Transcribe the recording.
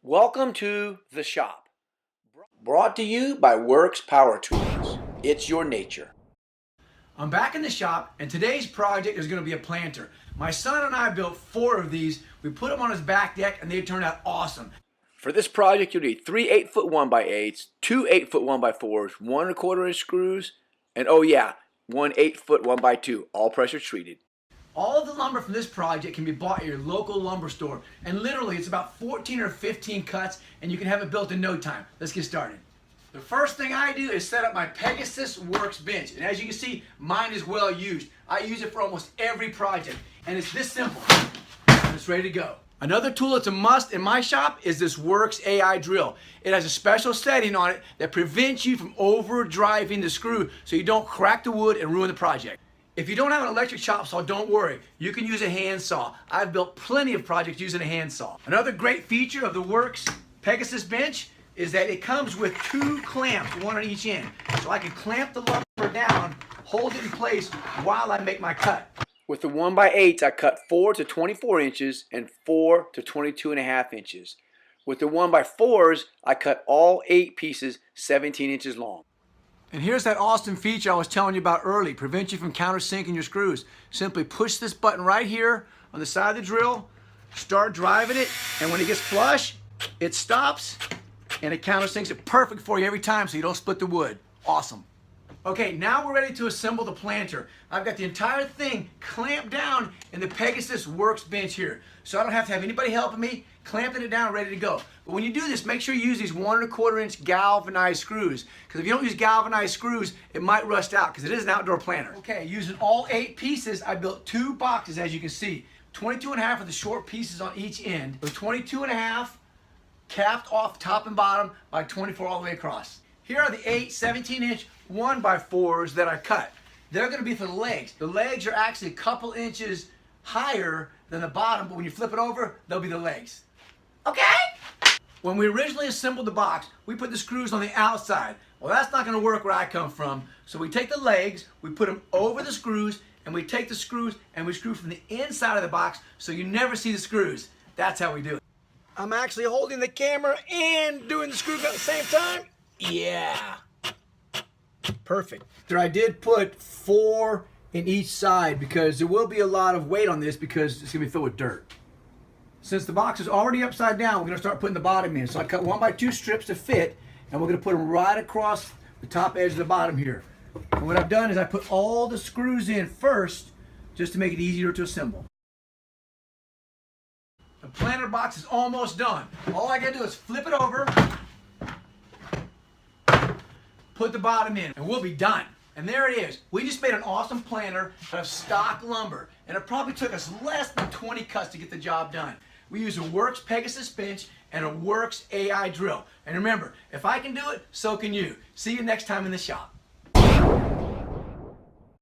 Welcome to the shop. Brought to you by Worx Power Tools. It's your nature. I'm back in the shop, and today's project is going to be a planter. My son and I built 4 of these. We put them on his back deck, and they turned out awesome. For this project, you'll need 3 8-foot 1x8s, 2 8-foot 1x4s, 1 1/4 inch screws, and oh yeah, 1 8-foot 1x2, all pressure treated. All of the lumber from this project can be bought at your local lumber store, and literally it's about 14 or 15 cuts, and you can have it built in no time. Let's get started. The first thing I do is set up my Pegasus Worx bench, and as you can see, mine is well used. I use it for almost every project, and it's this simple, and it's ready to go. Another tool that's a must in my shop is this Worx AI drill. It has a special setting on it that prevents you from overdriving the screw so you don't crack the wood and ruin the project. If you don't have an electric chop saw, don't worry. You can use a handsaw. I've built plenty of projects using a handsaw. Another great feature of the Worx Pegasus bench is that it comes with 2 clamps, one on each end. So I can clamp the lumber down, hold it in place while I make my cut. With the 1x8s, I cut 4 to 24 inches and 4 to 22.5 inches. With the 1x4s, I cut all 8 pieces 17 inches long. And here's that awesome feature I was telling you about early, prevent you from countersinking your screws. Simply push this button right here on the side of the drill, start driving it, and when it gets flush, it stops and it countersinks it perfect for you every time so you don't split the wood. Awesome. Okay, now we're ready to assemble the planter. I've got the entire thing clamped down in the Pegasus Worx bench here. So I don't have to have anybody helping me, clamping it down, ready to go. But when you do this, make sure you use these 1 1/4 inch galvanized screws. Because if you don't use galvanized screws, it might rust out because it is an outdoor planter. Okay, using all 8 pieces, I built 2 boxes as you can see. 22.5 of the short pieces on each end. With 22.5 capped off top and bottom by 24 all the way across. Here are the 8 17-inch 1x4s that I cut. They're going to be for the legs. The legs are actually a couple inches higher than the bottom, but when you flip it over, they'll be the legs. Okay? When we originally assembled the box, we put the screws on the outside. Well, that's not going to work where I come from. So we take the legs, we put them over the screws, and we take the screws and we screw from the inside of the box so you never see the screws. That's how we do it. I'm actually holding the camera and doing the screw cut at the same time. Yeah. Perfect. There I did put 4 in each side because there will be a lot of weight on this because it's going to be filled with dirt. Since the box is already upside down, we're going to start putting the bottom in. So I cut 1x2 strips to fit, and we're going to put them right across the top edge of the bottom here. And what I've done is I put all the screws in first just to make it easier to assemble. The planter box is almost done. All I got to do is flip it over, put the bottom in, and we'll be done. And there it is. We just made an awesome planter out of stock lumber, and it probably took us less than 20 cuts to get the job done. We use a Worx Pegasus bench and a Worx AI drill. And remember, if I can do it, so can you. See you next time in the shop.